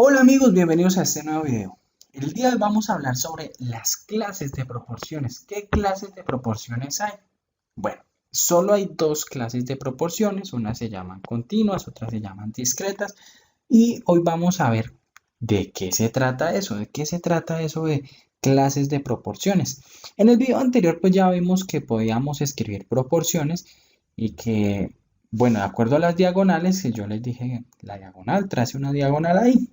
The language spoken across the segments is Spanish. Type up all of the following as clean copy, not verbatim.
Hola amigos, bienvenidos a este nuevo video. El día de hoy vamos a hablar sobre las clases de proporciones. ¿Qué clases de proporciones hay? Bueno, solo hay dos clases de proporciones, unas se llaman continuas, otras se llaman discretas, y hoy vamos a ver de qué se trata eso, de qué se trata eso de clases de proporciones. En el video anterior pues ya vimos que podíamos escribir proporciones y que, bueno, de acuerdo a las diagonales, que yo les dije la diagonal, trace una diagonal ahí,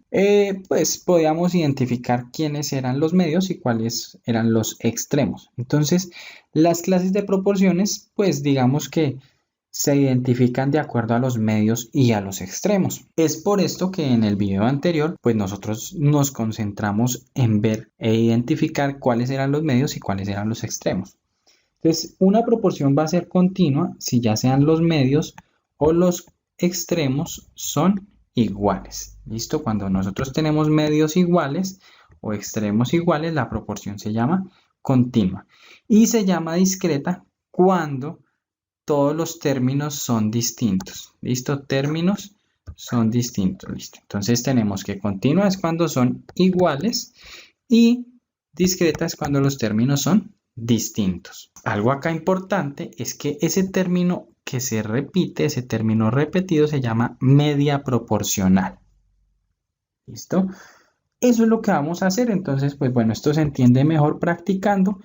pues podíamos identificar quiénes eran los medios y cuáles eran los extremos. Entonces, las clases de proporciones, pues digamos que se identifican de acuerdo a los medios y a los extremos. Es por esto que en el video anterior, pues nosotros nos concentramos en ver e identificar cuáles eran los medios y cuáles eran los extremos. Entonces, una proporción va a ser continua si ya sean los medios o los extremos son iguales. ¿Listo? Cuando nosotros tenemos medios iguales o extremos iguales, la proporción se llama continua. Y se llama discreta cuando todos los términos son distintos. ¿Listo? Términos son distintos. ¿Listo? Entonces tenemos que continua es cuando son iguales y discreta es cuando los términos son distintos. Algo acá importante es que ese término que se repite, ese término repetido se llama media proporcional. ¿Listo? Eso es lo que vamos a hacer. Entonces, pues bueno, esto se entiende mejor practicando.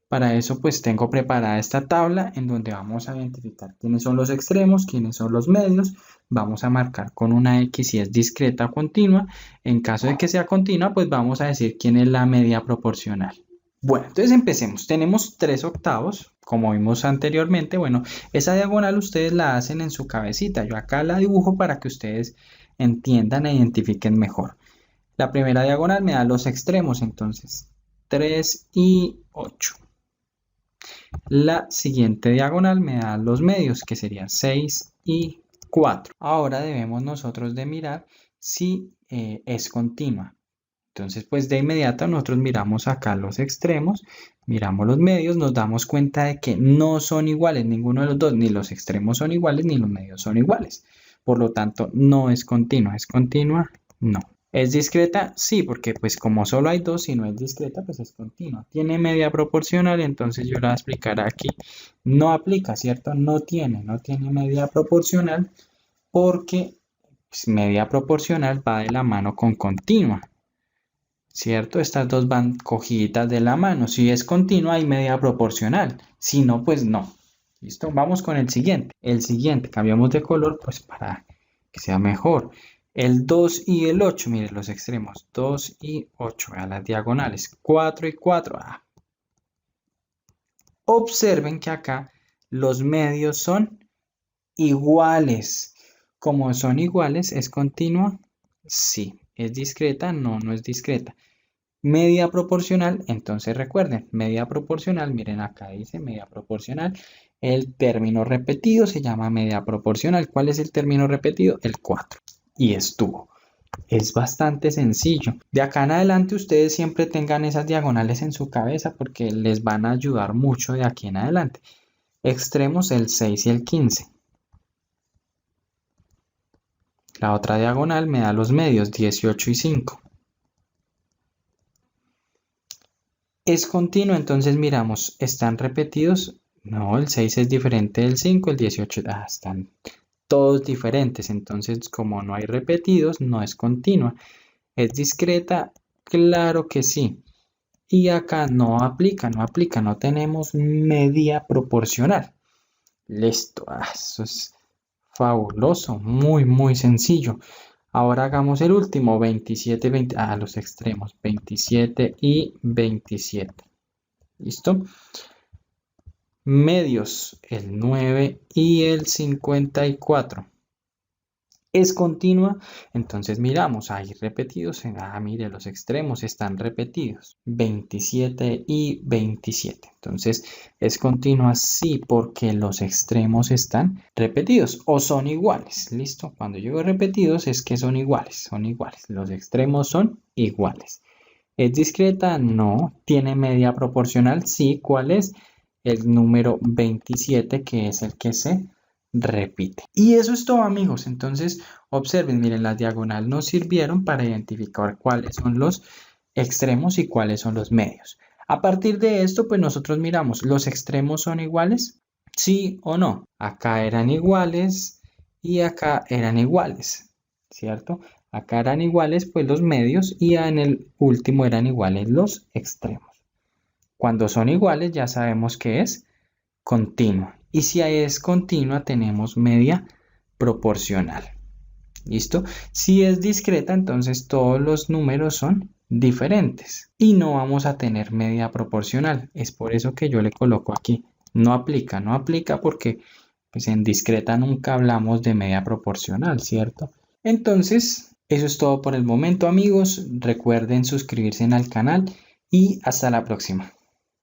Para eso pues tengo preparada esta tabla en donde vamos a identificar quiénes son los extremos, quiénes son los medios. Vamos a marcar con una X si es discreta o continua. En caso de que sea continua, pues vamos a decir quién es la media proporcional. Bueno, entonces empecemos. Tenemos 3/8, como vimos anteriormente. Bueno, esa diagonal ustedes la hacen en su cabecita. Yo acá la dibujo para que ustedes entiendan e identifiquen mejor. La primera diagonal me da los extremos, entonces 3 y 8. La siguiente diagonal me da los medios, que serían 6 y 4. Ahora debemos nosotros de mirar si es continua. Entonces, pues de inmediato nosotros miramos acá los extremos, miramos los medios, nos damos cuenta de que no son iguales, ninguno de los dos, ni los extremos son iguales, ni los medios son iguales. Por lo tanto, no es continua. ¿Es continua? No. ¿Es discreta? Sí, porque pues como solo hay dos, si no es discreta, pues es continua. ¿Tiene media proporcional? Entonces yo la voy a explicar aquí. No aplica, ¿cierto? No tiene media proporcional porque pues, media proporcional va de la mano con continua. ¿Cierto? Estas dos van cogidas de la mano. Si es continua, hay media proporcional. Si no, pues no. ¿Listo? Vamos con el siguiente. El siguiente, cambiamos de color, pues para que sea mejor. El 2 y el 8, miren los extremos. 2 y 8, vean las diagonales. 4 y 4. Observen que acá los medios son iguales. Como son iguales, ¿es continua? Sí. ¿Es discreta? No, no es discreta. Media proporcional, entonces recuerden, media proporcional, miren acá dice media proporcional, el término repetido se llama media proporcional. ¿Cuál es el término repetido? El 4. Y estuvo. Es bastante sencillo. De acá en adelante ustedes siempre tengan esas diagonales en su cabeza porque les van a ayudar mucho de aquí en adelante. Extremos el 6 y el 15. La otra diagonal me da los medios 18 y 5. ¿Es continuo? Entonces miramos, ¿están repetidos? No, el 6 es diferente del 5, el 18, están todos diferentes. Entonces, como no hay repetidos, no es continua. ¿Es discreta? Claro que sí. Y acá no aplica, no tenemos media proporcional. Listo, eso es fabuloso, muy, muy sencillo. Ahora hagamos el último, 27, 20, los extremos, 27 y 27. ¿Listo? Medios, el 9 y el 54. ¿Es continua? Entonces miramos, ahí repetidos, mire, los extremos están repetidos, 27 y 27. Entonces, ¿es continua? Sí, porque los extremos están repetidos o son iguales. ¿Listo? Cuando digo repetidos es que son iguales, los extremos son iguales. ¿Es discreta? No. ¿Tiene media proporcional? Sí. ¿Cuál es? El número 27, que es el que se repite. Y eso es todo, amigos. Entonces, observen, miren, las diagonales nos sirvieron para identificar cuáles son los extremos y cuáles son los medios. A partir de esto, pues nosotros miramos, ¿los extremos son iguales? ¿Sí o no? Acá eran iguales y acá eran iguales, ¿cierto? Acá eran iguales pues los medios y en el último eran iguales los extremos. Cuando son iguales ya sabemos que es continua. Y si es continua tenemos media proporcional. ¿Listo? Si es discreta, entonces todos los números son diferentes y no vamos a tener media proporcional. Es por eso que yo le coloco aquí. No aplica porque pues en discreta nunca hablamos de media proporcional, ¿cierto? Entonces, eso es todo por el momento, amigos. Recuerden suscribirse al canal y hasta la próxima.